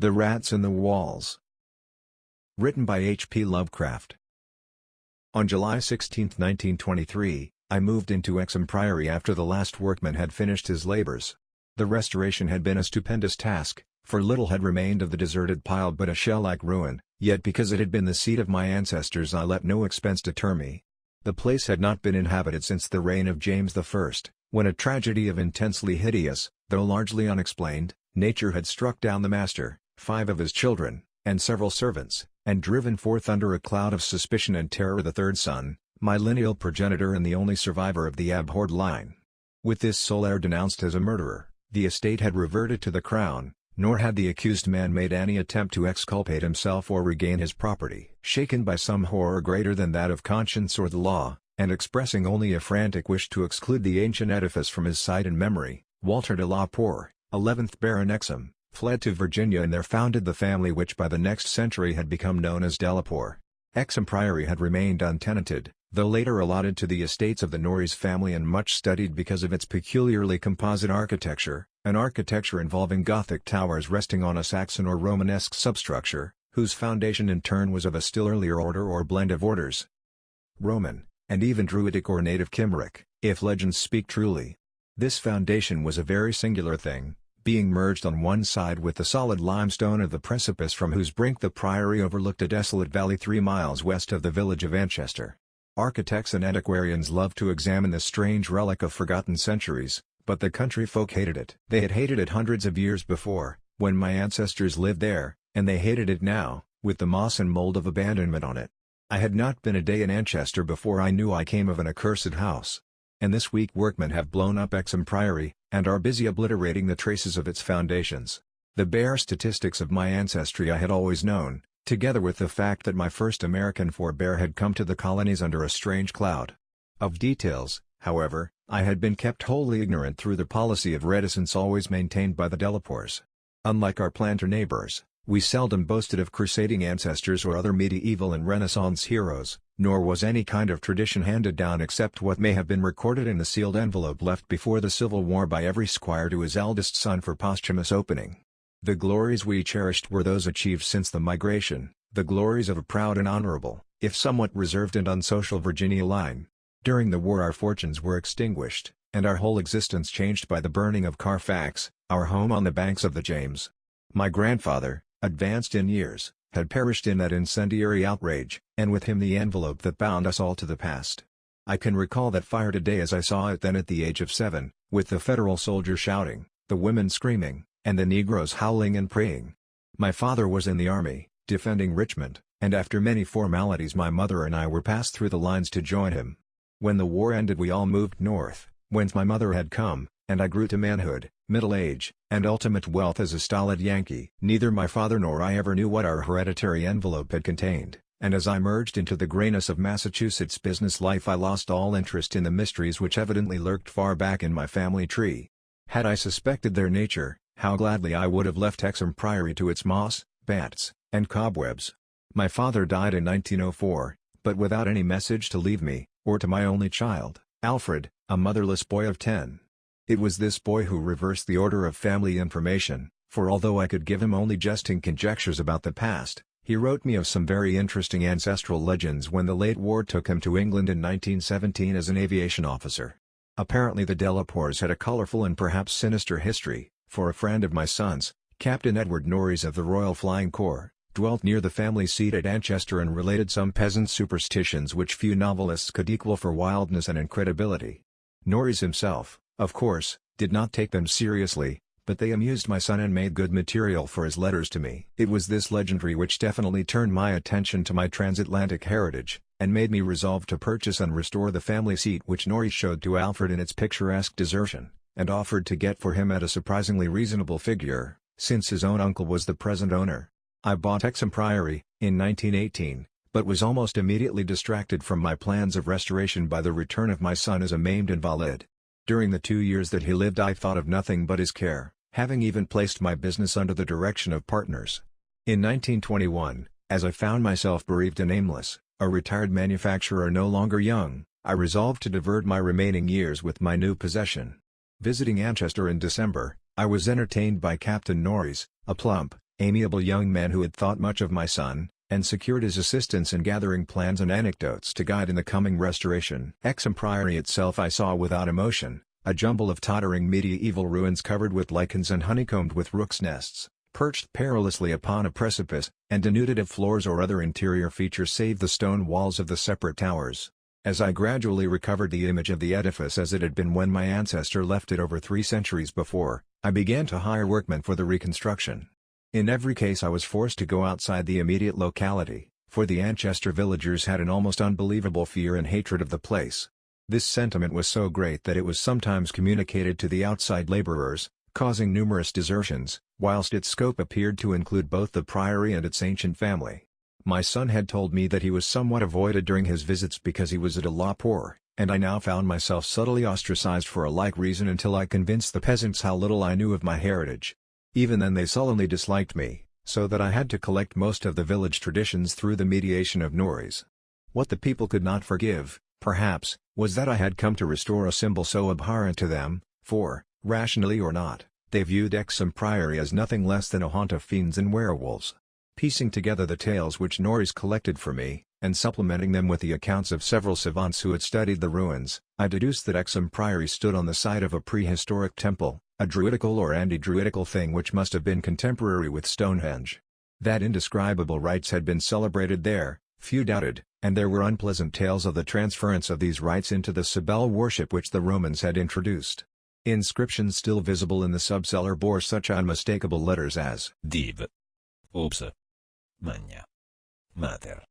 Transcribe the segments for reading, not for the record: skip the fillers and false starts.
The Rats in the Walls. Written by H.P. Lovecraft. On July 16, 1923, I moved into Exham Priory after the last workman had finished his labors. The restoration had been a stupendous task, for little had remained of the deserted pile but a shell-like ruin, yet because it had been the seat of my ancestors I let no expense deter me. The place had not been inhabited since the reign of James I, when a tragedy of intensely hideous, though largely unexplained, nature had struck down the master, 5 of his children, and several servants, and driven forth under a cloud of suspicion and terror the third son, my lineal progenitor and the only survivor of the abhorred line. With this sole heir denounced as a murderer, the estate had reverted to the crown, nor had the accused man made any attempt to exculpate himself or regain his property. Shaken by some horror greater than that of conscience or the law, and expressing only a frantic wish to exclude the ancient edifice from his sight and memory, Walter de la Poer, 11th Baron Exham, fled to Virginia and there founded the family which by the next century had become known as Delapoer. Exham Priory had remained untenanted, though later allotted to the estates of the Norreys family and much studied because of its peculiarly composite architecture, an architecture involving Gothic towers resting on a Saxon or Romanesque substructure, whose foundation in turn was of a still earlier order or blend of orders. Roman, and even Druidic or native Cymric, if legends speak truly. This foundation was a very singular thing, being merged on one side with the solid limestone of the precipice from whose brink the priory overlooked a desolate valley 3 miles west of the village of Anchester. Architects and antiquarians loved to examine this strange relic of forgotten centuries, but the country folk hated it. They had hated it hundreds of years before, when my ancestors lived there, and they hated it now, with the moss and mold of abandonment on it. I had not been a day in Anchester before I knew I came of an accursed house. And this week workmen have blown up Exham Priory, and are busy obliterating the traces of its foundations. The bare statistics of my ancestry I had always known, together with the fact that my first American forebear had come to the colonies under a strange cloud. Of details, however, I had been kept wholly ignorant through the policy of reticence always maintained by the Delapoers. Unlike our planter neighbors, we seldom boasted of crusading ancestors or other medieval and Renaissance heroes, nor was any kind of tradition handed down except what may have been recorded in the sealed envelope left before the Civil War by every squire to his eldest son for posthumous opening. The glories we cherished were those achieved since the migration, the glories of a proud and honorable, if somewhat reserved and unsocial Virginia line. During the war our fortunes were extinguished, and our whole existence changed by the burning of Carfax, our home on the banks of the James. My grandfather, advanced in years, had perished in that incendiary outrage, and with him the envelope that bound us all to the past. I can recall that fire today as I saw it then at the age of 7, with the Federal soldiers shouting, the women screaming, and the Negroes howling and praying. My father was in the army, defending Richmond, and after many formalities my mother and I were passed through the lines to join him. When the war ended we all moved north, whence my mother had come, and I grew to manhood, middle age, and ultimate wealth as a stolid Yankee. Neither my father nor I ever knew what our hereditary envelope had contained, and as I merged into the grayness of Massachusetts business life I lost all interest in the mysteries which evidently lurked far back in my family tree. Had I suspected their nature, how gladly I would have left Exham Priory to its moss, bats, and cobwebs. My father died in 1904, but without any message to leave me, or to my only child, Alfred, a motherless boy of 10. It was this boy who reversed the order of family information, for although I could give him only jesting conjectures about the past, he wrote me of some very interesting ancestral legends when the late war took him to England in 1917 as an aviation officer. Apparently the Delapoers had a colorful and perhaps sinister history, for a friend of my son's, Captain Edward Norreys of the Royal Flying Corps, dwelt near the family seat at Anchester and related some peasant superstitions which few novelists could equal for wildness and incredibility. Norreys himself, of course, did not take them seriously, but they amused my son and made good material for his letters to me. It was this legendary which definitely turned my attention to my transatlantic heritage, and made me resolve to purchase and restore the family seat which Norreys showed to Alfred in its picturesque desertion, and offered to get for him at a surprisingly reasonable figure, since his own uncle was the present owner. I bought Exham Priory, in 1918, but was almost immediately distracted from my plans of restoration by the return of my son as a maimed invalid. During the 2 years that he lived I thought of nothing but his care, having even placed my business under the direction of partners. In 1921, as I found myself bereaved and aimless, a retired manufacturer no longer young, I resolved to divert my remaining years with my new possession. Visiting Anchester in December, I was entertained by Captain Norreys, a plump, amiable young man who had thought much of my son, and secured his assistance in gathering plans and anecdotes to guide in the coming restoration. Exham Priory itself I saw without emotion, a jumble of tottering medieval ruins covered with lichens and honeycombed with rooks' nests, perched perilously upon a precipice, and denuded of floors or other interior features save the stone walls of the separate towers. As I gradually recovered the image of the edifice as it had been when my ancestor left it over 3 centuries before, I began to hire workmen for the reconstruction. In every case I was forced to go outside the immediate locality, for the Anchester villagers had an almost unbelievable fear and hatred of the place. This sentiment was so great that it was sometimes communicated to the outside laborers, causing numerous desertions, whilst its scope appeared to include both the priory and its ancient family. My son had told me that he was somewhat avoided during his visits because he was a de la poor, and I now found myself subtly ostracized for a like reason until I convinced the peasants how little I knew of my heritage. Even then they sullenly disliked me, so that I had to collect most of the village traditions through the mediation of Norries. What the people could not forgive, perhaps, was that I had come to restore a symbol so abhorrent to them, for, rationally or not, they viewed Exham Priory as nothing less than a haunt of fiends and werewolves. Piecing together the tales which Norries collected for me, and supplementing them with the accounts of several savants who had studied the ruins, I deduced that Exham Priory stood on the site of a prehistoric temple, a druidical or anti-druidical thing which must have been contemporary with Stonehenge. That indescribable rites had been celebrated there, few doubted, and there were unpleasant tales of the transference of these rites into the Cybele worship which the Romans had introduced. Inscriptions still visible in the subcellar bore such unmistakable letters as Div. Obsa. Magna. Mater.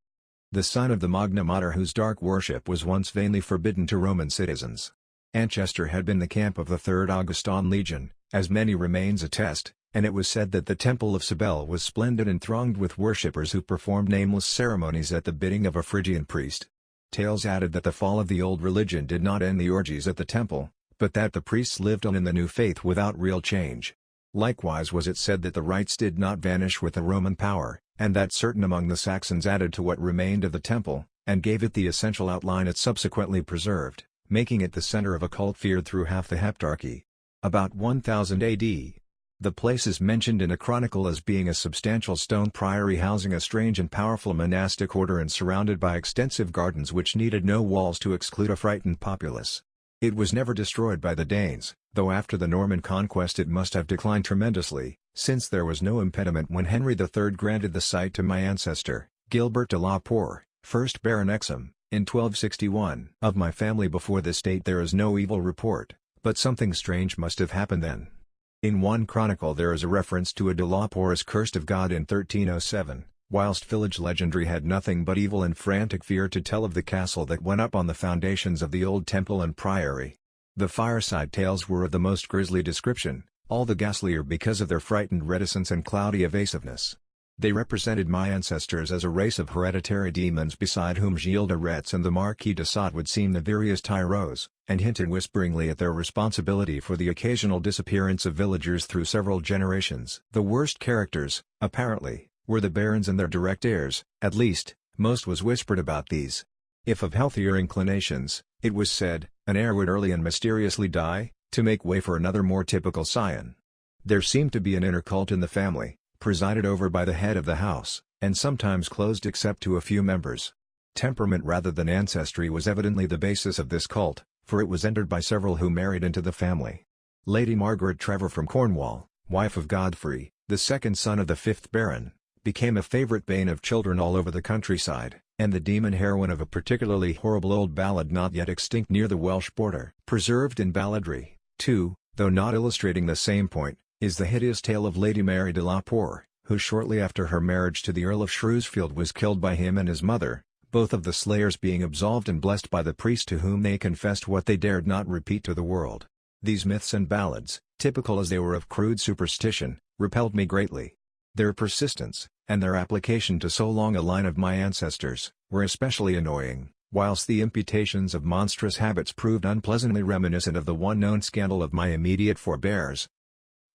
the son of the Magna Mater whose dark worship was once vainly forbidden to Roman citizens. Anchester had been the camp of the 3rd Augustan Legion, as many remains attest, and it was said that the Temple of Cybele was splendid and thronged with worshippers who performed nameless ceremonies at the bidding of a Phrygian priest. Tales added that the fall of the old religion did not end the orgies at the temple, but that the priests lived on in the new faith without real change. Likewise was it said that the rites did not vanish with the Roman power, and that certain among the Saxons added to what remained of the temple, and gave it the essential outline it subsequently preserved, making it the center of a cult feared through half the Heptarchy. About 1000 AD. The place is mentioned in a chronicle as being a substantial stone priory housing a strange and powerful monastic order and surrounded by extensive gardens which needed no walls to exclude a frightened populace. It was never destroyed by the Danes, though after the Norman conquest it must have declined tremendously, since there was no impediment when Henry III granted the site to my ancestor, Gilbert de la Poer, 1st Baron Exham, in 1261. Of my family before this date there is no evil report, but something strange must have happened then. In one chronicle there is a reference to a de la Poer as cursed of God in 1307, whilst village legendary had nothing but evil and frantic fear to tell of the castle that went up on the foundations of the old temple and priory. The fireside tales were of the most grisly description, all the ghastlier because of their frightened reticence and cloudy evasiveness. They represented my ancestors as a race of hereditary demons beside whom Gilles de Retz and the Marquis de Sade would seem the veriest tyros, and hinted whisperingly at their responsibility for the occasional disappearance of villagers through several generations. The worst characters, apparently, were the barons and their direct heirs, at least, most was whispered about these. If of healthier inclinations, it was said, an heir would early and mysteriously die, to make way for another more typical scion. There seemed to be an inner cult in the family, presided over by the head of the house, and sometimes closed except to a few members. Temperament rather than ancestry was evidently the basis of this cult, for it was entered by several who married into the family. Lady Margaret Trevor from Cornwall, wife of Godfrey, the second son of the 5th Baron, became a favourite bane of children all over the countryside, and the demon heroine of a particularly horrible old ballad not yet extinct near the Welsh border. Preserved in balladry, too, though not illustrating the same point, is the hideous tale of Lady Mary de la Poer, who shortly after her marriage to the Earl of Shrewsfield was killed by him and his mother, both of the slayers being absolved and blessed by the priest to whom they confessed what they dared not repeat to the world. These myths and ballads, typical as they were of crude superstition, repelled me greatly. Their persistence, and their application to so long a line of my ancestors, were especially annoying, whilst the imputations of monstrous habits proved unpleasantly reminiscent of the one known scandal of my immediate forebears.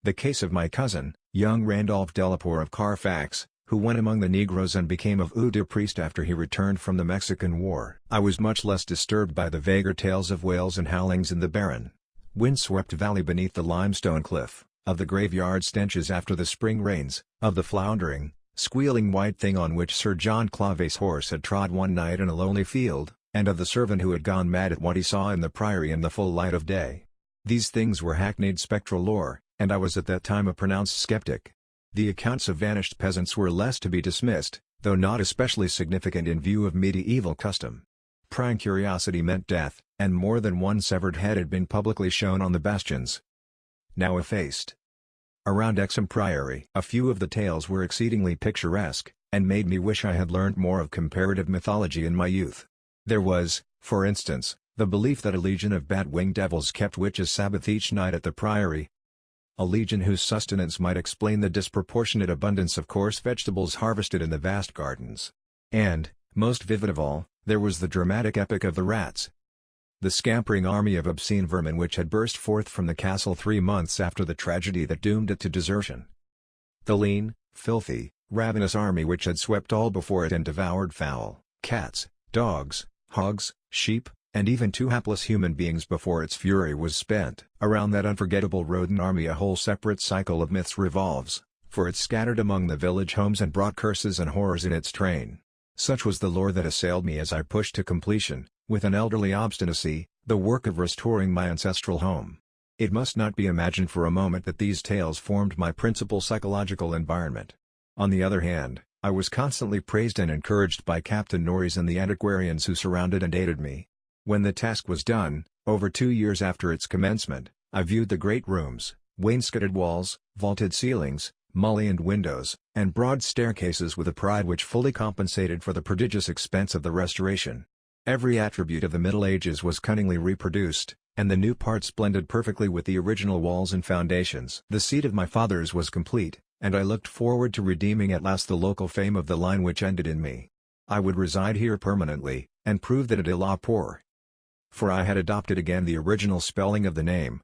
The case of my cousin, young Randolph Delapoer of Carfax, who went among the Negroes and became a voodoo priest after he returned from the Mexican War. I was much less disturbed by the vaguer tales of wails and howlings in the barren, wind-swept valley beneath the limestone cliff, of the graveyard stenches after the spring rains, of the floundering, squealing white thing on which Sir John Clave's horse had trod one night in a lonely field, and of the servant who had gone mad at what he saw in the priory in the full light of day. These things were hackneyed spectral lore, and I was at that time a pronounced skeptic. The accounts of vanished peasants were less to be dismissed, though not especially significant in view of medieval custom. Prying curiosity meant death, and more than one severed head had been publicly shown on the bastions, now effaced. Around Exham Priory, a few of the tales were exceedingly picturesque, and made me wish I had learned more of comparative mythology in my youth. There was, for instance, the belief that a legion of bat-winged devils kept witches' Sabbath each night at the priory, a legion whose sustenance might explain the disproportionate abundance of coarse vegetables harvested in the vast gardens. And, most vivid of all, there was the dramatic epic of the rats, the scampering army of obscene vermin which had burst forth from the castle 3 months after the tragedy that doomed it to desertion. The lean, filthy, ravenous army which had swept all before it and devoured fowl, cats, dogs, hogs, sheep, and even 2 hapless human beings before its fury was spent. Around that unforgettable rodent army a whole separate cycle of myths revolves, for it scattered among the village homes and brought curses and horrors in its train. Such was the lore that assailed me as I pushed to completion, with an elderly obstinacy, the work of restoring my ancestral home. It must not be imagined for a moment that these tales formed my principal psychological environment. On the other hand, I was constantly praised and encouraged by Captain Norreys and the antiquarians who surrounded and aided me. When the task was done, over 2 years after its commencement, I viewed the great rooms, wainscoted walls, vaulted ceilings, mullioned windows, and broad staircases with a pride which fully compensated for the prodigious expense of the restoration. Every attribute of the Middle Ages was cunningly reproduced, and the new parts blended perfectly with the original walls and foundations. The seat of my fathers was complete, and I looked forward to redeeming at last the local fame of the line which ended in me. I would reside here permanently, and prove that TheEternalBard, for I had adopted again the original spelling of the name,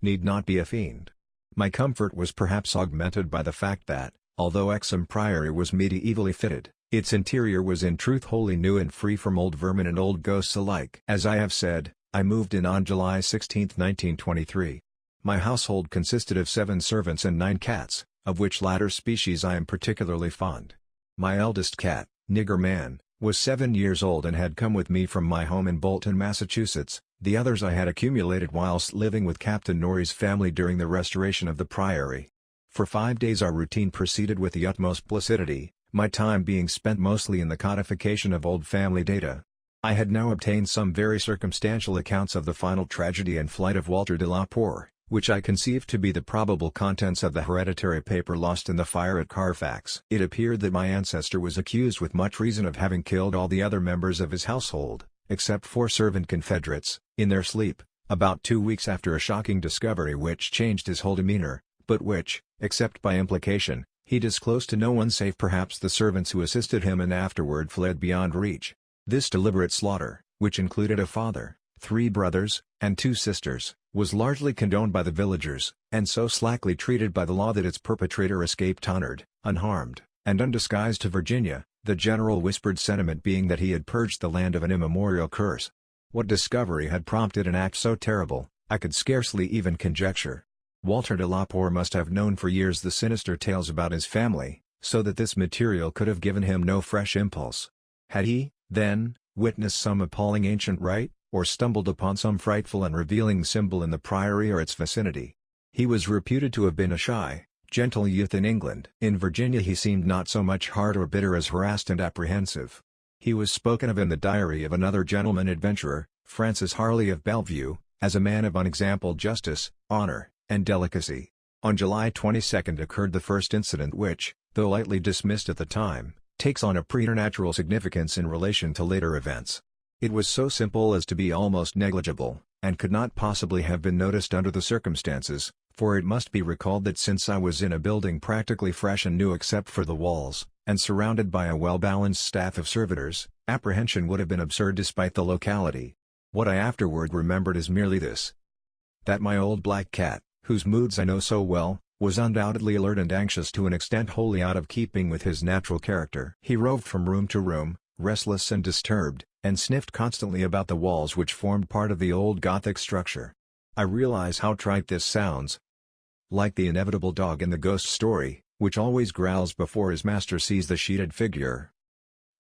need not be a fiend. My comfort was perhaps augmented by the fact that, although Exham Priory was medievally fitted, its interior was in truth wholly new and free from old vermin and old ghosts alike. As I have said, I moved in on July 16, 1923. My household consisted of 7 servants and 9 cats, of which latter species I am particularly fond. My eldest cat, Nigger Man, was 7 years old and had come with me from my home in Bolton, Massachusetts. The others I had accumulated whilst living with Captain Norreys' family during the restoration of the priory. For 5 days our routine proceeded with the utmost placidity, my time being spent mostly in the codification of old family data. I had now obtained some very circumstantial accounts of the final tragedy and flight of Walter de la Poer, which I conceived to be the probable contents of the hereditary paper lost in the fire at Carfax. It appeared that my ancestor was accused with much reason of having killed all the other members of his household, except 4 servant confederates, in their sleep, about 2 weeks after a shocking discovery which changed his whole demeanor, but which, except by implication, he disclosed to no one save perhaps the servants who assisted him and afterward fled beyond reach. This deliberate slaughter, which included a father, 3 brothers, and 2 sisters, was largely condoned by the villagers, and so slackly treated by the law that its perpetrator escaped honored, unharmed, and undisguised to Virginia, the general whispered sentiment being that he had purged the land of an immemorial curse. What discovery had prompted an act so terrible, I could scarcely even conjecture. Walter de la Poer must have known for years the sinister tales about his family, so that this material could have given him no fresh impulse. Had he, then, witnessed some appalling ancient rite, or stumbled upon some frightful and revealing symbol in the priory or its vicinity? He was reputed to have been a shy, gentle youth in England. In Virginia he seemed not so much hard or bitter as harassed and apprehensive. He was spoken of in the diary of another gentleman adventurer, Francis Harley of Bellevue, as a man of unexampled justice, honor, and delicacy. On July 22 occurred the first incident which, though lightly dismissed at the time, takes on a preternatural significance in relation to later events. It was so simple as to be almost negligible, and could not possibly have been noticed under the circumstances, for it must be recalled that since I was in a building practically fresh and new except for the walls, and surrounded by a well-balanced staff of servitors, apprehension would have been absurd despite the locality. What I afterward remembered is merely this: that my old black cat, whose moods I know so well, was undoubtedly alert and anxious to an extent wholly out of keeping with his natural character. He roved from room to room, restless and disturbed, and sniffed constantly about the walls which formed part of the old Gothic structure. I realize how trite this sounds. like the inevitable dog in the ghost story, which always growls before his master sees the sheeted figure.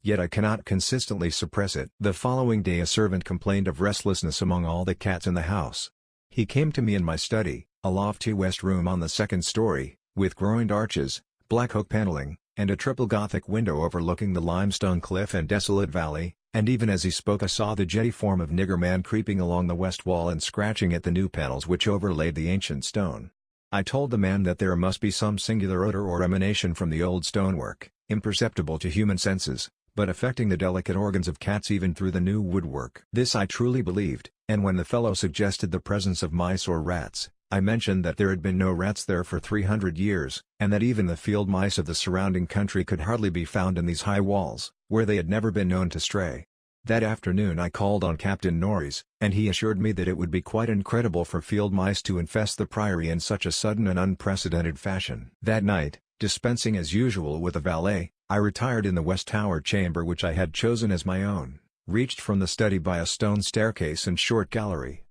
Yet I cannot consistently suppress it. The following day a servant complained of restlessness among all the cats in the house. He came to me in my study, a lofty west room on the second story, with groined arches, black oak paneling, and a triple Gothic window overlooking the limestone cliff and desolate valley, and even as he spoke I saw the jetty form of Nigger Man creeping along the west wall and scratching at the new panels which overlaid the ancient stone. I told the man that there must be some singular odor or emanation from the old stonework, imperceptible to human senses, but affecting the delicate organs of cats even through the new woodwork. This I truly believed, and when the fellow suggested the presence of mice or rats, I mentioned that there had been no rats there for 300 years, and that even the field mice of the surrounding country could hardly be found in these high walls, where they had never been known to stray. That afternoon I called on Captain Norris, and he assured me that it would be quite incredible for field mice to infest the priory in such a sudden and unprecedented fashion. That night, dispensing as usual with a valet, I retired in the west tower chamber which I had chosen as my own, reached from the study by a stone staircase and short gallery.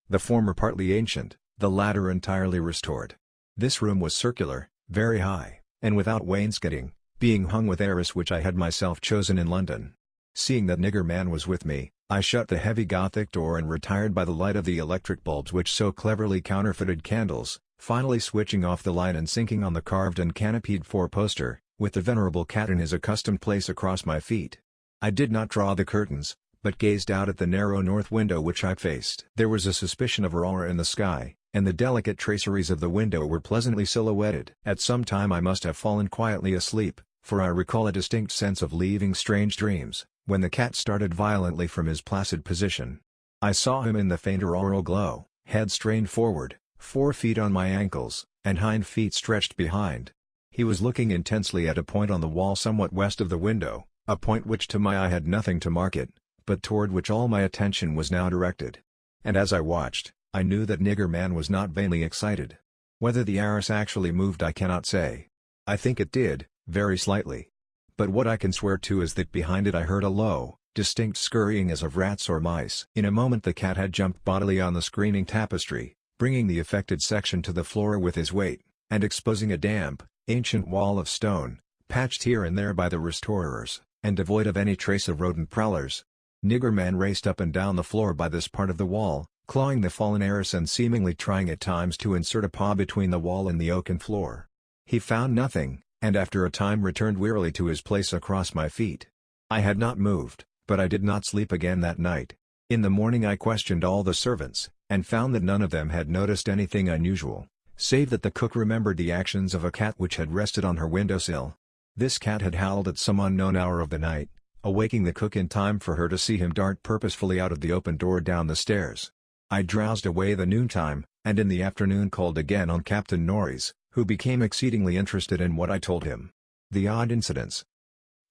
The former partly ancient, the latter entirely restored. This room was circular, very high, and without wainscoting, being hung with arras which I had myself chosen in London. Seeing that Nigger Man was with me, I shut the heavy Gothic door and retired by the light of the electric bulbs which so cleverly counterfeited candles, finally switching off the light and sinking on the carved and canopied four-poster, with the venerable cat in his accustomed place across my feet. I did not draw the curtains, but gazed out at the narrow north window which I faced. There was a suspicion of aurora in the sky, and the delicate traceries of the window were pleasantly silhouetted. At some time I must have fallen quietly asleep, for I recall a distinct sense of leaving strange dreams, when the cat started violently from his placid position. I saw him in the faint auroral glow, head strained forward, 4 feet on my ankles, and hind feet stretched behind. He was looking intensely at a point on the wall somewhat west of the window, a point which to my eye had nothing to mark it, but toward which all my attention was now directed. And as I watched, I knew that Nigger Man was not vainly excited. Whether the arras actually moved I cannot say. I think it did, very slightly. But what I can swear to is that behind it I heard a low, distinct scurrying as of rats or mice. In a moment the cat had jumped bodily on the screening tapestry, bringing the affected section to the floor with his weight, and exposing a damp, ancient wall of stone, patched here and there by the restorers, and devoid of any trace of rodent prowlers. Nigger Man raced up and down the floor by this part of the wall, clawing the fallen arras and seemingly trying at times to insert a paw between the wall and the oaken floor. He found nothing, and after a time returned wearily to his place across my feet. I had not moved, but I did not sleep again that night. In the morning I questioned all the servants, and found that none of them had noticed anything unusual, save that the cook remembered the actions of a cat which had rested on her windowsill. This cat had howled at some unknown hour of the night, awaking the cook in time for her to see him dart purposefully out of the open door down the stairs. I drowsed away the noontime, and in the afternoon called again on Captain Norris, who became exceedingly interested in what I told him. The odd incidents,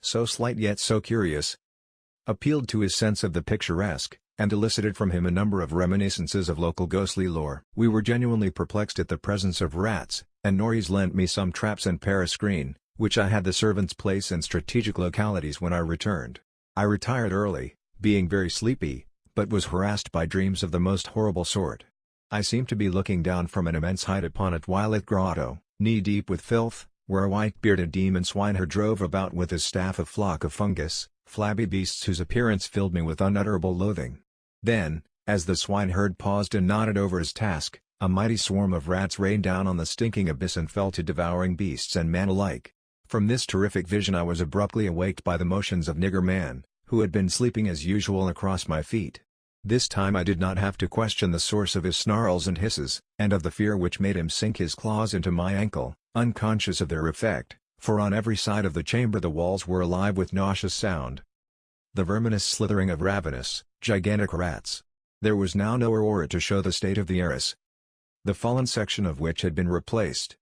so slight yet so curious, appealed to his sense of the picturesque, and elicited from him a number of reminiscences of local ghostly lore. We were genuinely perplexed at the presence of rats, and Norris lent me some traps and Paris screen, which I had the servants place in strategic localities when I returned. I retired early, being very sleepy, but was harassed by dreams of the most horrible sort. I seemed to be looking down from an immense height upon a twilit grotto, knee-deep with filth, where a white-bearded demon swineherd drove about with his staff a flock of fungus, flabby beasts whose appearance filled me with unutterable loathing. Then, as the swineherd paused and nodded over his task, a mighty swarm of rats rained down on the stinking abyss and fell to devouring beasts and man alike. From this terrific vision I was abruptly awaked by the motions of Nigger Man, who had been sleeping as usual across my feet. This time I did not have to question the source of his snarls and hisses, and of the fear which made him sink his claws into my ankle, unconscious of their effect, for on every side of the chamber the walls were alive with nauseous sound. The verminous slithering of ravenous, gigantic rats. There was now no aurora to show the state of the arras, the fallen section of which had been replaced.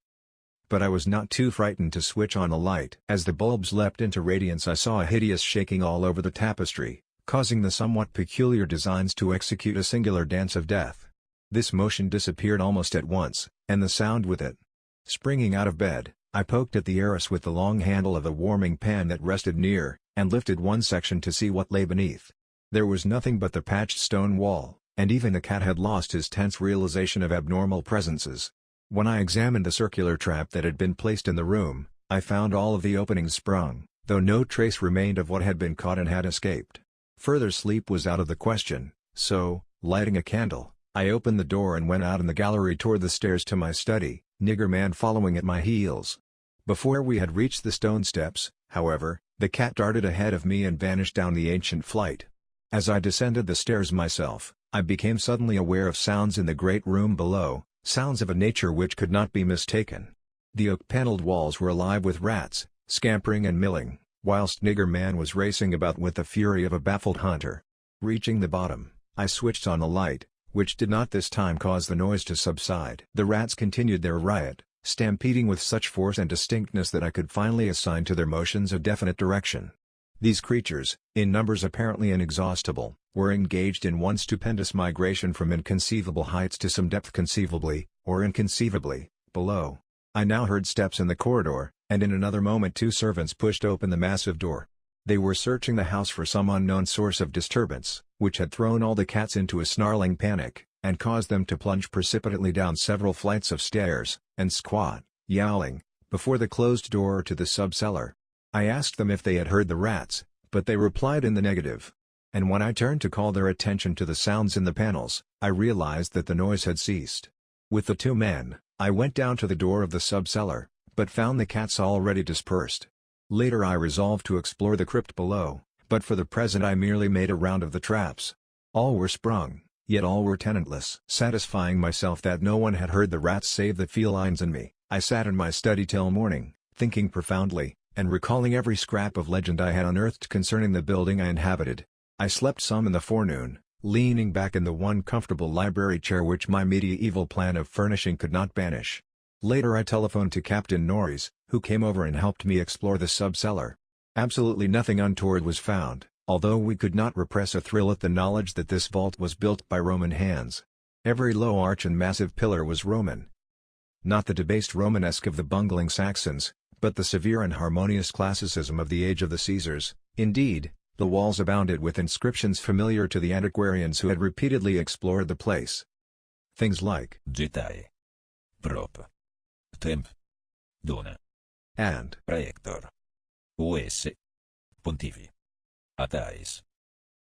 But I was not too frightened to switch on the light. As the bulbs leapt into radiance I saw a hideous shaking all over the tapestry, causing the somewhat peculiar designs to execute a singular dance of death. This motion disappeared almost at once, and the sound with it. Springing out of bed, I poked at the arras with the long handle of a warming pan that rested near, and lifted one section to see what lay beneath. There was nothing but the patched stone wall, and even the cat had lost his tense realization of abnormal presences. When I examined the circular trap that had been placed in the room, I found all of the openings sprung, though no trace remained of what had been caught and had escaped. Further sleep was out of the question, so, lighting a candle, I opened the door and went out in the gallery toward the stairs to my study, Nigger Man following at my heels. Before we had reached the stone steps, however, the cat darted ahead of me and vanished down the ancient flight. As I descended the stairs myself, I became suddenly aware of sounds in the great room below, sounds of a nature which could not be mistaken. The oak-paneled walls were alive with rats, scampering and milling, whilst Nigger Man was racing about with the fury of a baffled hunter. Reaching the bottom, I switched on the light, which did not this time cause the noise to subside. The rats continued their riot, stampeding with such force and distinctness that I could finally assign to their motions a definite direction. These creatures, in numbers apparently inexhaustible, were engaged in one stupendous migration from inconceivable heights to some depth conceivably, or inconceivably, below. I now heard steps in the corridor, and in another moment 2 servants pushed open the massive door. They were searching the house for some unknown source of disturbance, which had thrown all the cats into a snarling panic, and caused them to plunge precipitately down several flights of stairs, and squat, yowling, before the closed door to the sub-cellar. I asked them if they had heard the rats, but they replied in the negative. And when I turned to call their attention to the sounds in the panels, I realized that the noise had ceased. With the 2 men, I went down to the door of the sub-cellar, but found the cats already dispersed. Later I resolved to explore the crypt below, but for the present I merely made a round of the traps. All were sprung, yet all were tenantless. Satisfying myself that no one had heard the rats save the felines and me, I sat in my study till morning, thinking profoundly, and recalling every scrap of legend I had unearthed concerning the building I inhabited. I slept some in the forenoon, leaning back in the one comfortable library chair which my medieval plan of furnishing could not banish. Later I telephoned to Captain Norris, who came over and helped me explore the sub-cellar. Absolutely nothing untoward was found, although we could not repress a thrill at the knowledge that this vault was built by Roman hands. Every low arch and massive pillar was Roman. Not the debased Romanesque of the bungling Saxons, but the severe and harmonious classicism of the age of the Caesars. Indeed, the walls abounded with inscriptions familiar to the antiquarians who had repeatedly explored the place. Things like Gitae. Prop. Temp. Dona. and Praetor. Us. Pontifi. Atais.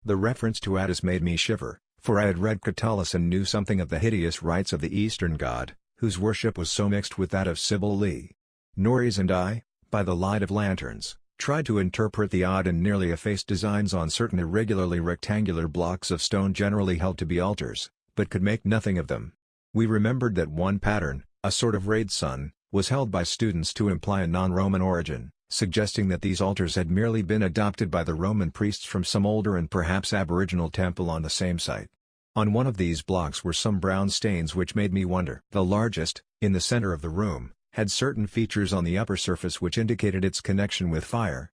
The reference to Attis made me shiver, for I had read Catullus and knew something of the hideous rites of the Eastern god, whose worship was so mixed with that of Sybil Lee. Norris and I, by the light of lanterns, tried to interpret the odd and nearly effaced designs on certain irregularly rectangular blocks of stone generally held to be altars, but could make nothing of them. We remembered that one pattern, a sort of rayed sun, was held by students to imply a non-Roman origin, suggesting that these altars had merely been adopted by the Roman priests from some older and perhaps aboriginal temple on the same site. On one of these blocks were some brown stains which made me wonder. The largest, in the center of the room, had certain features on the upper surface which indicated its connection with fire.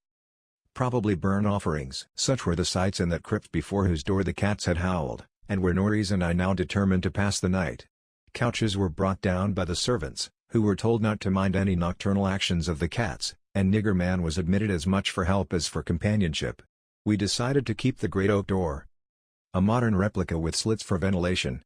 Probably burnt offerings. Such were the sights in that crypt before whose door the cats had howled, and where Norris and I now determined to pass the night. Couches were brought down by the servants, who were told not to mind any nocturnal actions of the cats, and Nigger Man was admitted as much for help as for companionship. We decided to keep the great oak door, a modern replica with slits for ventilation,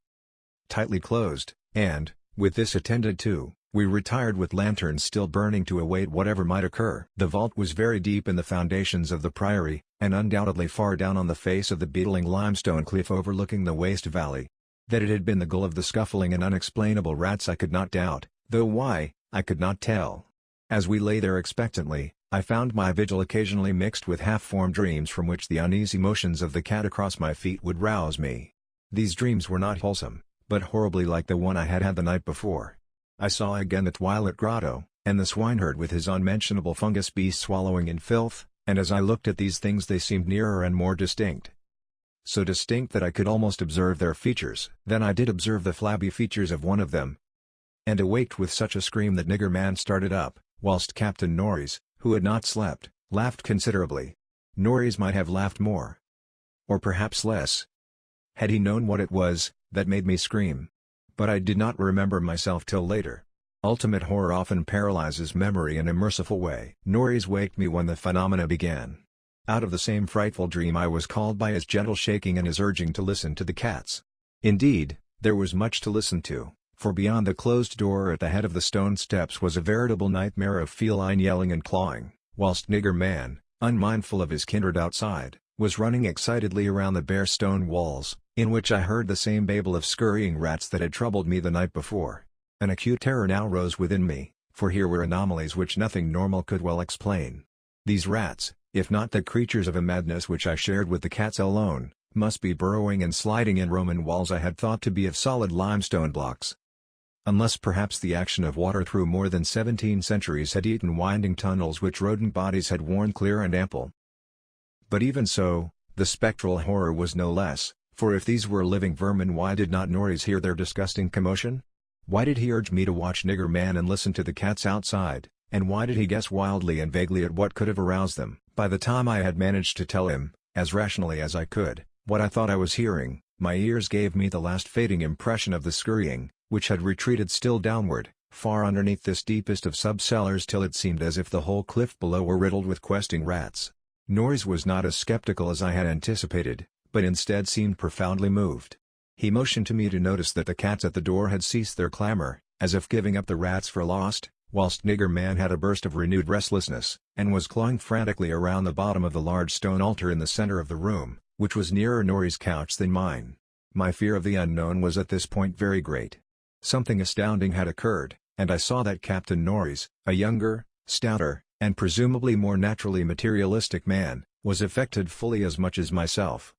tightly closed, and, with this attended to, we retired with lanterns still burning to await whatever might occur. The vault was very deep in the foundations of the priory, and undoubtedly far down on the face of the beetling limestone cliff overlooking the waste valley. That it had been the goal of the scuffling and unexplainable rats I could not doubt, though why, I could not tell. As we lay there expectantly, I found my vigil occasionally mixed with half-formed dreams from which the uneasy motions of the cat across my feet would rouse me. These dreams were not wholesome, but horribly like the one I had had the night before. I saw again the Twilit Grotto, and the swineherd with his unmentionable fungus beast swallowing in filth, and as I looked at these things they seemed nearer and more distinct. So distinct that I could almost observe their features. Then I did observe the flabby features of one of them, and awaked with such a scream that Nigger Man started up, whilst Captain Norris, who had not slept, laughed considerably. Norris might have laughed more, or perhaps less, had he known what it was that made me scream. But I did not remember myself till later. Ultimate horror often paralyzes memory in a merciful way. Norris waked me when the phenomena began. Out of the same frightful dream I was called by his gentle shaking and his urging to listen to the cats. Indeed, there was much to listen to, for beyond the closed door at the head of the stone steps was a veritable nightmare of feline yelling and clawing, whilst Nigger Man, unmindful of his kindred outside, was running excitedly around the bare stone walls, in which I heard the same babel of scurrying rats that had troubled me the night before. An acute terror now rose within me, for here were anomalies which nothing normal could well explain. These rats, if not the creatures of a madness which I shared with the cats alone, must be burrowing and sliding in Roman walls I had thought to be of solid limestone blocks. Unless perhaps the action of water through more than 17 centuries had eaten winding tunnels which rodent bodies had worn clear and ample. But even so, the spectral horror was no less, for if these were living vermin, why did not Norris hear their disgusting commotion? Why did he urge me to watch Nigger Man and listen to the cats outside, and why did he guess wildly and vaguely at what could have aroused them? By the time I had managed to tell him, as rationally as I could, what I thought I was hearing, my ears gave me the last fading impression of the scurrying, which had retreated still downward, far underneath this deepest of sub-cellars till it seemed as if the whole cliff below were riddled with questing rats. Norris was not as skeptical as I had anticipated, but instead seemed profoundly moved. He motioned to me to notice that the cats at the door had ceased their clamor, as if giving up the rats for lost, whilst Nigger Man had a burst of renewed restlessness, and was clawing frantically around the bottom of the large stone altar in the center of the room, which was nearer Norris's couch than mine. My fear of the unknown was at this point very great. Something astounding had occurred, and I saw that Captain Norris, a younger, stouter, and presumably more naturally materialistic man, was affected fully as much as myself.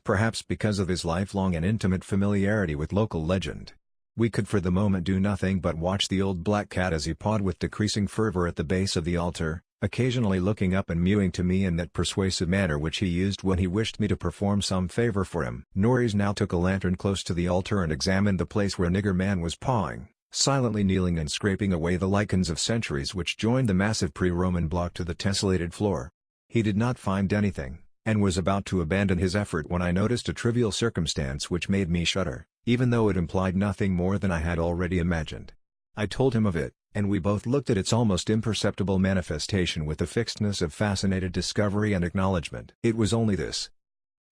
Perhaps because of his lifelong and intimate familiarity with local legend. We could for the moment do nothing but watch the old black cat as he pawed with decreasing fervor at the base of the altar, occasionally looking up and mewing to me in that persuasive manner which he used when he wished me to perform some favor for him. Norris now took a lantern close to the altar and examined the place where Nigger Man was pawing, silently kneeling and scraping away the lichens of centuries which joined the massive pre-Roman block to the tessellated floor. He did not find anything, and was about to abandon his effort when I noticed a trivial circumstance which made me shudder, even though it implied nothing more than I had already imagined. I told him of it, and we both looked at its almost imperceptible manifestation with the fixedness of fascinated discovery and acknowledgement. It was only this: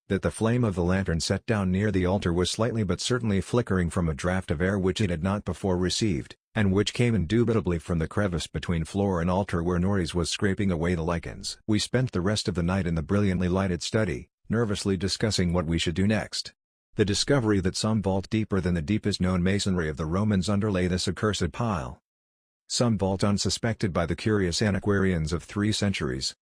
that the flame of the lantern set down near the altar was slightly but certainly flickering from a draught of air which it had not before received, and which came indubitably from the crevice between floor and altar where Norris was scraping away the lichens. We spent the rest of the night in the brilliantly lighted study, nervously discussing what we should do next. The discovery that some vault deeper than the deepest known masonry of the Romans underlay this accursed pile. Some vault unsuspected by the curious antiquarians of 3 centuries,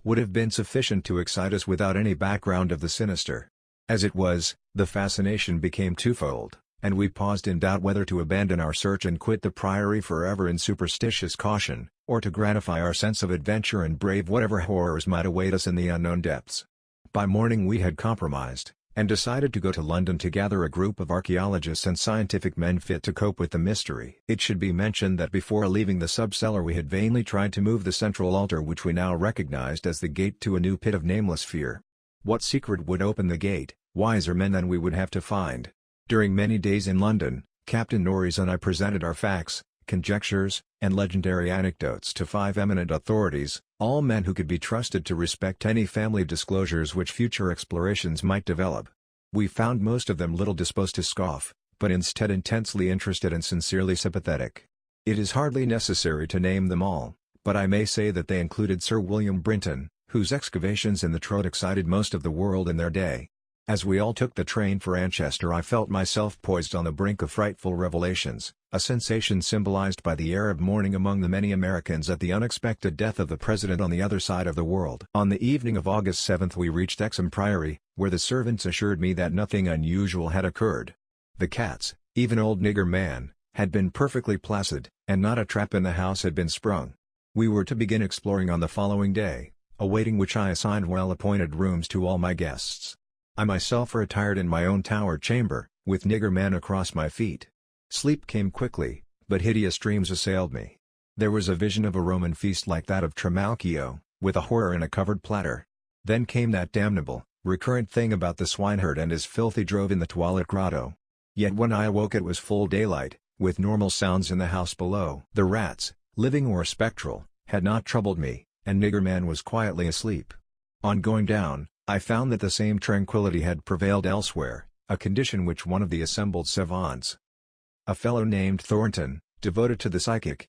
would have been sufficient to excite us without any background of the sinister. As it was, the fascination became twofold, and we paused in doubt whether to abandon our search and quit the priory forever in superstitious caution, or to gratify our sense of adventure and brave whatever horrors might await us in the unknown depths. By morning we had compromised, and decided to go to London to gather a group of archaeologists and scientific men fit to cope with the mystery. It should be mentioned that before leaving the sub-cellar we had vainly tried to move the central altar which we now recognized as the gate to a new pit of nameless fear. What secret would open the gate? Wiser men than we would have to find. During many days in London, Captain Norris and I presented our facts, conjectures, and legendary anecdotes to 5 eminent authorities, all men who could be trusted to respect any family disclosures which future explorations might develop. We found most of them little disposed to scoff, but instead intensely interested and sincerely sympathetic. It is hardly necessary to name them all, but I may say that they included Sir William Brinton, whose excavations in the Troad excited most of the world in their day. As we all took the train for Manchester I felt myself poised on the brink of frightful revelations, a sensation symbolized by the air of mourning among the many Americans at the unexpected death of the President on the other side of the world. On the evening of August 7 we reached Exham Priory, where the servants assured me that nothing unusual had occurred. The cats, even old Nigger Man, had been perfectly placid, and not a trap in the house had been sprung. We were to begin exploring on the following day, awaiting which I assigned well-appointed rooms to all my guests. I myself retired in my own tower chamber, with Nigger Man across my feet. Sleep came quickly, but hideous dreams assailed me. There was a vision of a Roman feast like that of Trimalchio, with a horror in a covered platter. Then came that damnable, recurrent thing about the swineherd and his filthy drove in the toilet grotto. Yet when I awoke it was full daylight, with normal sounds in the house below. The rats, living or spectral, had not troubled me, and Nigger Man was quietly asleep. On going down, I found that the same tranquility had prevailed elsewhere, a condition which one of the assembled savants a fellow named Thornton, devoted to the psychic.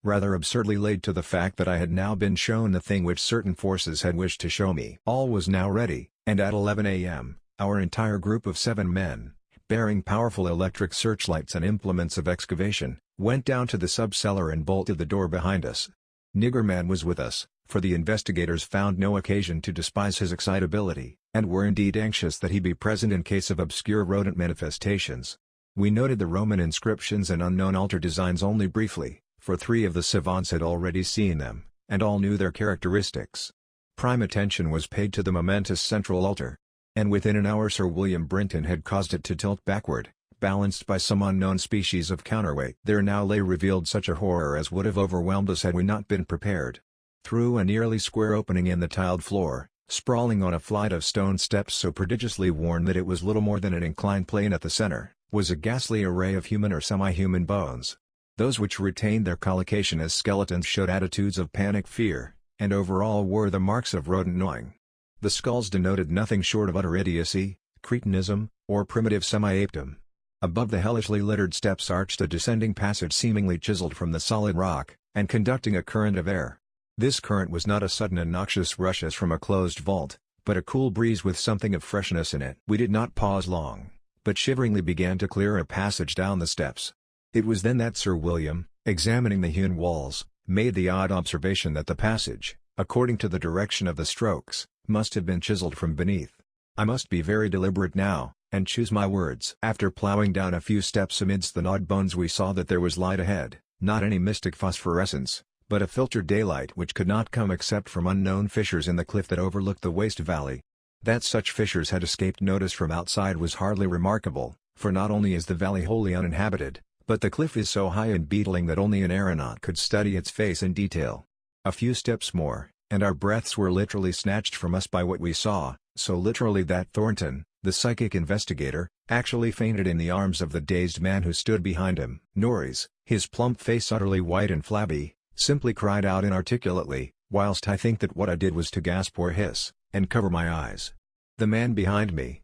Rather absurdly laid to the fact that I had now been shown the thing which certain forces had wished to show me. All was now ready, and at 11 a.m., our entire group of 7 men, bearing powerful electric searchlights and implements of excavation, went down to the sub-cellar and bolted the door behind us. Niggerman was with us, for the investigators found no occasion to despise his excitability, and were indeed anxious that he be present in case of obscure rodent manifestations. We noted the Roman inscriptions and unknown altar designs only briefly, for 3 of the savants had already seen them, and all knew their characteristics. Prime attention was paid to the momentous central altar, and within an hour Sir William Brinton had caused it to tilt backward, balanced by some unknown species of counterweight. There now lay revealed such a horror as would have overwhelmed us had we not been prepared. Through a nearly square opening in the tiled floor, sprawling on a flight of stone steps so prodigiously worn that it was little more than an inclined plane at the center, was a ghastly array of human or semi-human bones. Those which retained their collocation as skeletons showed attitudes of panic fear, and overall wore the marks of rodent gnawing. The skulls denoted nothing short of utter idiocy, cretinism, or primitive semi-apedom. Above the hellishly littered steps arched a descending passage seemingly chiseled from the solid rock, and conducting a current of air. This current was not a sudden and noxious rush as from a closed vault, but a cool breeze with something of freshness in it. We did not pause long, but shiveringly began to clear a passage down the steps. It was then that Sir William, examining the hewn walls, made the odd observation that the passage, according to the direction of the strokes, must have been chiseled from beneath. I must be very deliberate now, and choose my words. After plowing down a few steps amidst the gnawed bones we saw that there was light ahead, not any mystic phosphorescence, but a filtered daylight which could not come except from unknown fissures in the cliff that overlooked the waste valley. That such fissures had escaped notice from outside was hardly remarkable, for not only is the valley wholly uninhabited, but the cliff is so high and beetling that only an aeronaut could study its face in detail. A few steps more, and our breaths were literally snatched from us by what we saw, so literally that Thornton, the psychic investigator, actually fainted in the arms of the dazed man who stood behind him. Norris, his plump face utterly white and flabby, simply cried out inarticulately, whilst I think that what I did was to gasp or hiss, and cover my eyes. The man behind me,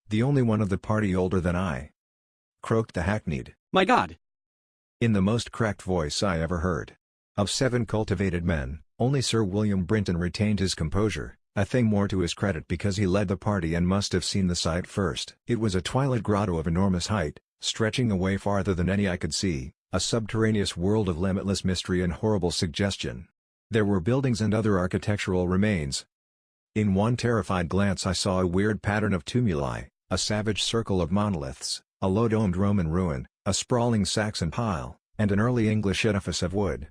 the only one of the party older than I, croaked the hackneyed, "My God!" in the most cracked voice I ever heard. Of 7 cultivated men, only Sir William Brinton retained his composure, a thing more to his credit because he led the party and must have seen the sight first. It was a twilight grotto of enormous height, stretching away farther than any I could see, a subterraneous world of limitless mystery and horrible suggestion. There were buildings and other architectural remains. In one terrified glance I saw a weird pattern of tumuli, a savage circle of monoliths, a low-domed Roman ruin, a sprawling Saxon pile, and an early English edifice of wood.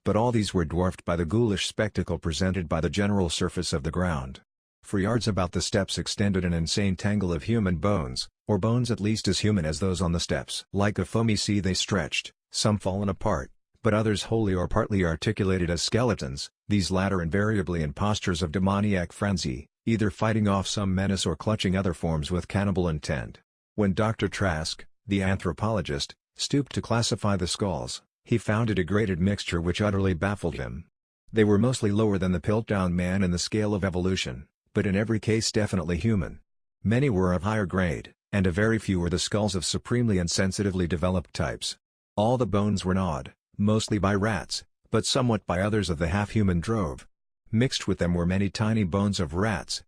But all these were dwarfed by the ghoulish spectacle presented by the general surface of the ground. For yards about the steps extended an insane tangle of human bones, or bones at least as human as those on the steps. Like a foamy sea they stretched, some fallen apart, but others wholly or partly articulated as skeletons, these latter invariably in postures of demoniac frenzy, either fighting off some menace or clutching other forms with cannibal intent. When Dr. Trask, the anthropologist, stooped to classify the skulls, he found a degraded mixture which utterly baffled him. They were mostly lower than the Piltdown man in the scale of evolution, but in every case definitely human. Many were of higher grade, and a very few were the skulls of supremely and sensitively developed types. All the bones were gnawed, mostly by rats, but somewhat by others of the half-human drove. Mixed with them were many tiny bones of rats,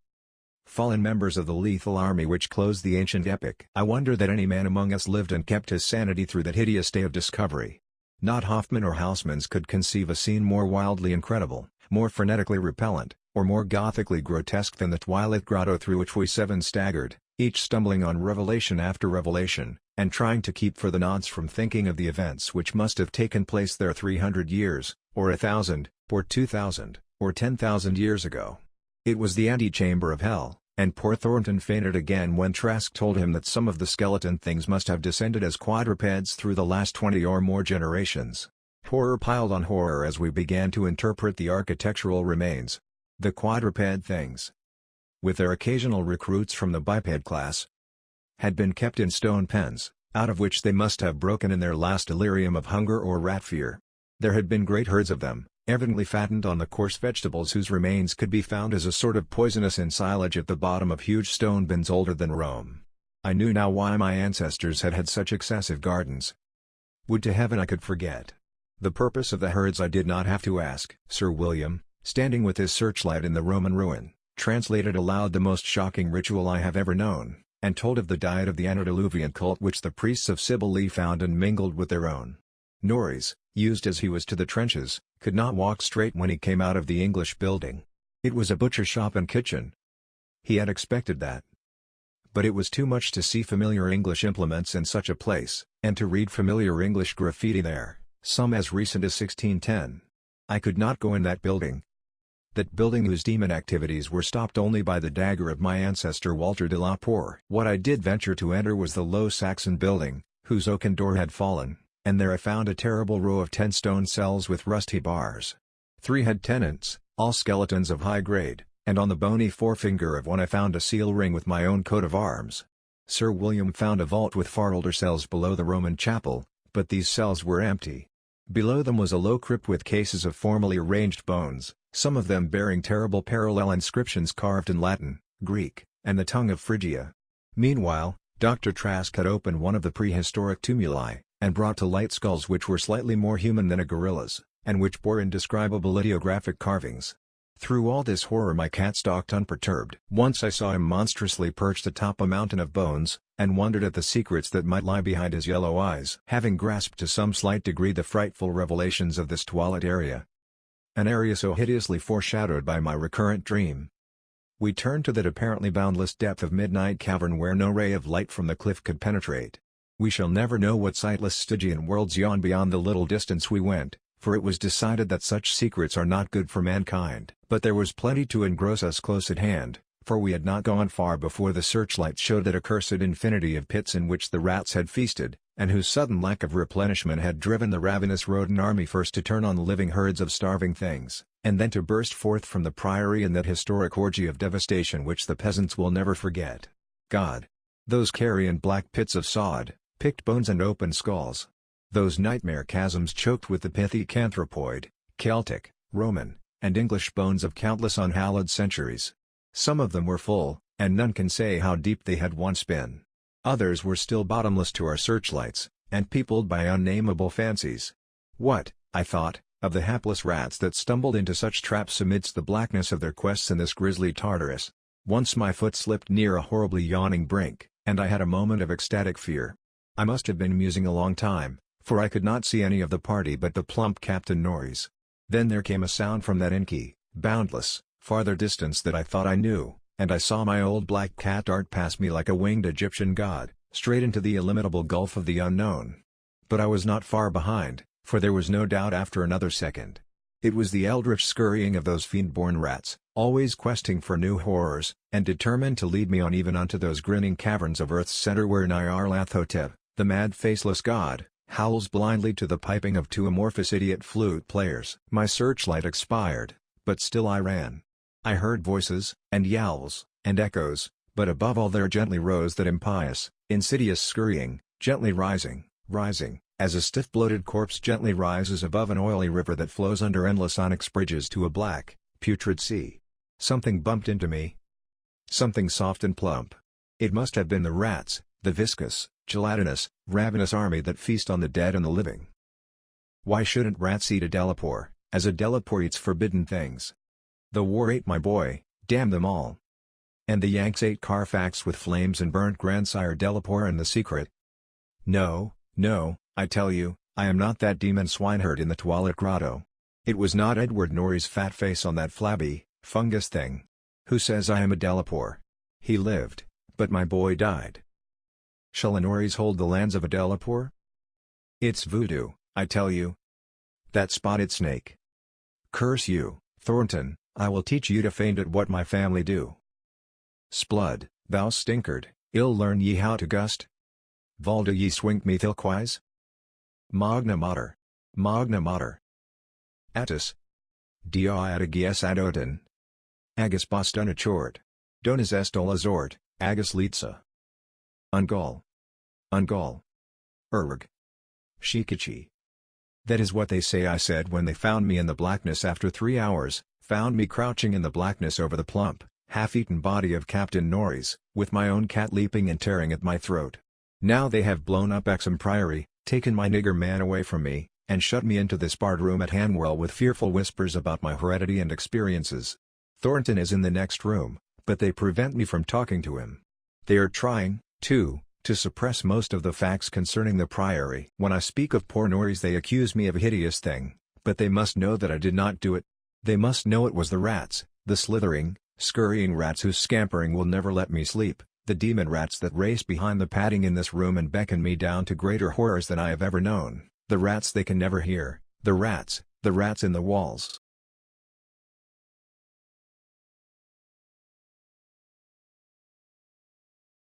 fallen members of the lethal army which closed the ancient epic. I wonder that any man among us lived and kept his sanity through that hideous day of discovery. Not Hoffman or Haussmann's could conceive a scene more wildly incredible, more frenetically repellent, or more gothically grotesque than the twilight grotto through which we 7 staggered, each stumbling on revelation after revelation, and trying to keep for the nonce from thinking of the events which must have taken place there 300 years, or 1,000, or 2,000, or 10,000 years ago. It was the antechamber of hell, and poor Thornton fainted again when Trask told him that some of the skeleton things must have descended as quadrupeds through the last 20 or more generations. Horror piled on horror as we began to interpret the architectural remains. The quadruped things, with their occasional recruits from the biped class, had been kept in stone pens, out of which they must have broken in their last delirium of hunger or rat fear. There had been great herds of them, evidently fattened on the coarse vegetables whose remains could be found as a sort of poisonous ensilage at the bottom of huge stone bins older than Rome. I knew now why my ancestors had had such excessive gardens. Would to heaven I could forget. The purpose of the herds I did not have to ask. Sir William, standing with his searchlight in the Roman ruin, translated aloud the most shocking ritual I have ever known, and told of the diet of the antediluvian cult which the priests of Cybele found and mingled with their own. Norris, used as he was to the trenches, could not walk straight when he came out of the English building. It was a butcher shop and kitchen. He had expected that. But it was too much to see familiar English implements in such a place, and to read familiar English graffiti there, some as recent as 1610. I could not go in that building. That building whose demon activities were stopped only by the dagger of my ancestor Walter de la Poer. What I did venture to enter was the low Saxon building, whose oaken door had fallen, and there I found a terrible row of 10 stone cells with rusty bars. 3 had tenants, all skeletons of high grade, and on the bony forefinger of one I found a seal ring with my own coat of arms. Sir William found a vault with far older cells below the Roman chapel, but these cells were empty. Below them was a low crypt with cases of formally arranged bones, some of them bearing terrible parallel inscriptions carved in Latin, Greek, and the tongue of Phrygia. Meanwhile, Dr. Trask had opened one of the prehistoric tumuli, and brought to light skulls which were slightly more human than a gorilla's, and which bore indescribable ideographic carvings. Through all this horror my cat stalked unperturbed. Once I saw him monstrously perched atop a mountain of bones, and wondered at the secrets that might lie behind his yellow eyes. Having grasped to some slight degree the frightful revelations of this toilette area, an area so hideously foreshadowed by my recurrent dream, we turned to that apparently boundless depth of midnight cavern where no ray of light from the cliff could penetrate. We shall never know what sightless Stygian worlds yawn beyond the little distance we went, for it was decided that such secrets are not good for mankind. But there was plenty to engross us close at hand, for we had not gone far before the searchlight showed that accursed infinity of pits in which the rats had feasted, and whose sudden lack of replenishment had driven the ravenous rodent army first to turn on the living herds of starving things, and then to burst forth from the priory in that historic orgy of devastation which the peasants will never forget. God! Those carrion black pits of sod, picked bones and open skulls. Those nightmare chasms choked with the pithy anthropoid, Celtic, Roman, and English bones of countless unhallowed centuries. Some of them were full, and none can say how deep they had once been. Others were still bottomless to our searchlights, and peopled by unnameable fancies. What, I thought, of the hapless rats that stumbled into such traps amidst the blackness of their quests in this grisly Tartarus? Once my foot slipped near a horribly yawning brink, and I had a moment of ecstatic fear. I must have been musing a long time, for I could not see any of the party but the plump Captain Norris. Then there came a sound from that inky, boundless, farther distance that I thought I knew, and I saw my old black cat dart past me like a winged Egyptian god, straight into the illimitable gulf of the unknown. But I was not far behind, for there was no doubt after another second. It was the eldritch scurrying of those fiend-born rats, always questing for new horrors, and determined to lead me on even unto those grinning caverns of earth's center where Nyarlathotep, the mad faceless god, howls blindly to the piping of 2 amorphous idiot flute players. My searchlight expired, but still I ran. I heard voices, and yowls, and echoes, but above all there gently rose that impious, insidious scurrying, gently rising, as a stiff bloated corpse gently rises above an oily river that flows under endless onyx bridges to a black, putrid sea. Something bumped into me. Something soft and plump. It must have been the rats, the viscous, gelatinous, ravenous army that feast on the dead and the living. Why shouldn't rats eat a Delapour, as a Delapour eats forbidden things? The war ate my boy, damn them all. And the Yanks ate Carfax with flames and burnt grandsire Delapour in the secret. No, I tell you, I am not that demon swineherd in the toilet grotto. It was not Edward Norrie's fat face on that flabby, fungus thing. Who says I am a Delapour? He lived, but my boy died. Shall Norries hold the lands of a Delapour? It's voodoo, I tell you. That spotted snake. Curse you, Thornton, I will teach you to faint at what my family do. Splud, thou stinkard, ill learn ye how to gust? Valda ye swink me thilquise? Magna mater. Attis. Dia adagies adotin. Agus bostunachort. Donas estolazort, agus litsa. Ungol. Erg. Shikichi. That is what they say I said when they found me in the blackness after 3 hours, found me crouching in the blackness over the plump, half-eaten body of Captain Norris, with my own cat leaping and tearing at my throat. Now they have blown up Exham Priory, taken my nigger man away from me, and shut me into this barred room at Hanwell with fearful whispers about my heredity and experiences. Thornton is in the next room, but they prevent me from talking to him. They are trying, too, to suppress most of the facts concerning the Priory. When I speak of poor Norris they accuse me of a hideous thing, but they must know that I did not do it. They must know it was the rats, the slithering, scurrying rats whose scampering will never let me sleep, the demon rats that race behind the padding in this room and beckon me down to greater horrors than I have ever known, the rats they can never hear, the rats in the walls,